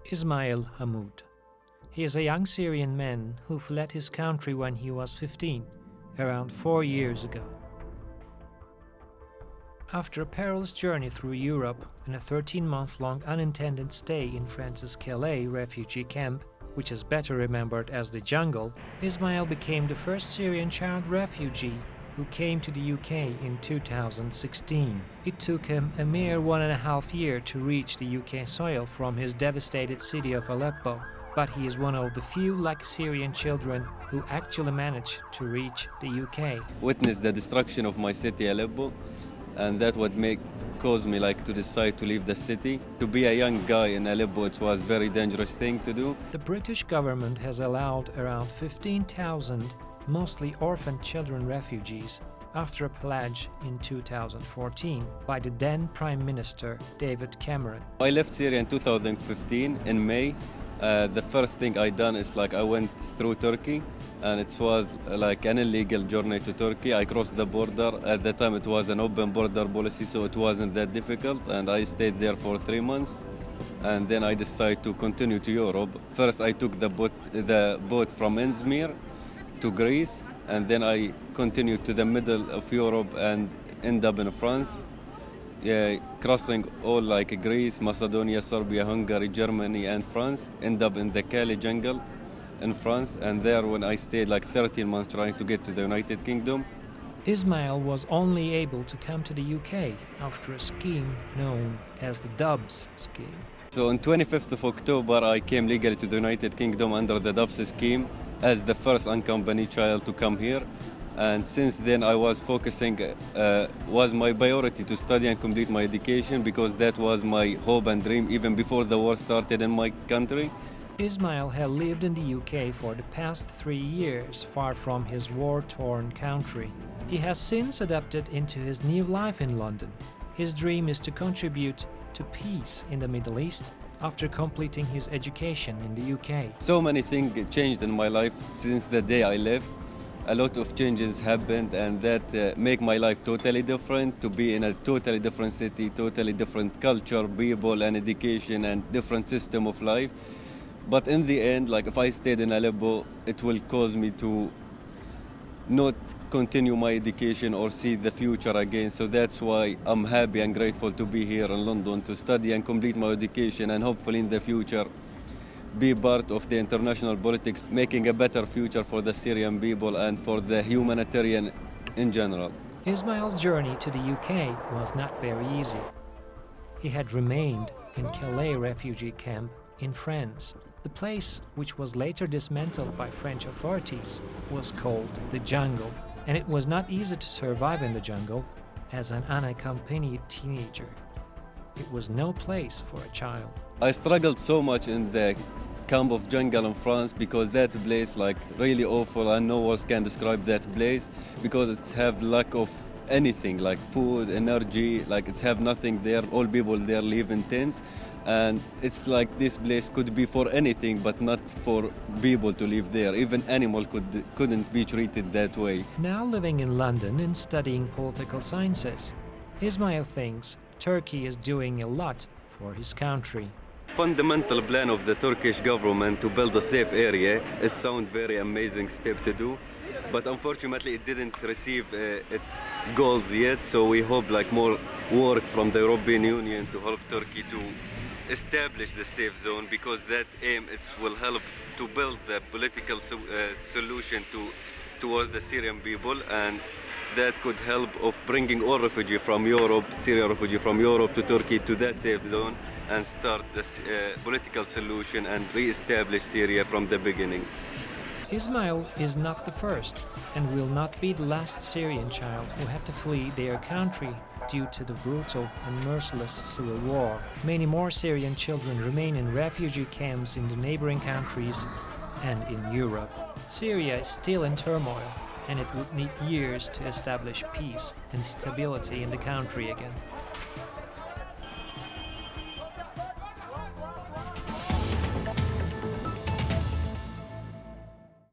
Ismail Hamoud. He is a young Syrian man who fled his country when he was 15, around 4 years ago. After a perilous journey through Europe and a 13-month-long unintended stay in France's Calais refugee camp, which is better remembered as the jungle, Ismail became the first Syrian child refugee who came to the UK in 2016. It took him a mere 1.5 years to reach the UK soil from his devastated city of Aleppo, but he is one of the few lucky Syrian children who actually managed to reach the UK. Witnessed the destruction of my city Aleppo, and that what caused me to decide to leave the city. To be a young guy in Aleppo, it was a very dangerous thing to do. The British government has allowed around 15,000 mostly orphaned children refugees after a pledge in 2014 by the then Prime Minister David Cameron. I left Syria in 2015 in May. The first thing I done is I went through Turkey, and it was an illegal journey to Turkey. I crossed the border. At the time it was an open border policy, so it wasn't that difficult, and I stayed there for 3 months. And then I decided to continue to Europe. First I took the boat from Izmir to Greece, and then I continued to the middle of Europe and end up in France, crossing all Greece, Macedonia, Serbia, Hungary, Germany and France, end up in the Calais jungle in France, and there when I stayed 13 months trying to get to the United Kingdom. Ismail was only able to come to the UK after a scheme known as the Dubs scheme. So on 25th of October I came legally to the United Kingdom under the Dubs scheme as the first unaccompanied child to come here, and since then I was focusing, was my priority to study and complete my education, because that was my hope and dream even before the war started in my country. Ismail had lived in the UK for the past 3 years, far from his war-torn country. He has since adapted into his new life in London. His dream is to contribute to peace in the Middle East after completing his education in the UK. So many things changed in my life since the day I left. A lot of changes happened, and that make my life totally different, to be in a totally different city, totally different culture, people and education and different system of life. But in the end, if I stayed in Aleppo, it will cause me to not continue my education or see the future again. So that's why I'm happy and grateful to be here in London to study and complete my education, and hopefully in the future be part of the international politics, making a better future for the Syrian people and for the humanitarian in general. Ismail's journey to the UK was not very easy. He had remained in Calais refugee camp in France. The place, which was later dismantled by French authorities, was called the jungle, and it was not easy to survive in the jungle as an unaccompanied teenager. It was no place for a child. I struggled so much in the camp of jungle in France, because that place really awful, and no words can describe that place, because it's have lack of anything food, energy, it's have nothing there. All people there live in tents, and it's this place could be for anything but not for people to live there. Even animal couldn't be treated that way. Now living in London and studying political sciences, Ismail thinks Turkey is doing a lot for his country. Fundamental plan of the Turkish government to build a safe area is sound very amazing step to do, but unfortunately it didn't receive its goals yet. So we hope more work from the European Union to help Turkey to establish the safe zone, because that aim will help to build the political solution towards the Syrian people, and that could help of bringing all refugees from Europe, Syrian refugees from Europe to Turkey, to that safe zone, and start the political solution and re-establish Syria from the beginning. Ismail is not the first and will not be the last Syrian child who had to flee their country due to the brutal and merciless civil war. Many more Syrian children remain in refugee camps in the neighboring countries and in Europe. Syria is still in turmoil, and it would need years to establish peace and stability in the country again.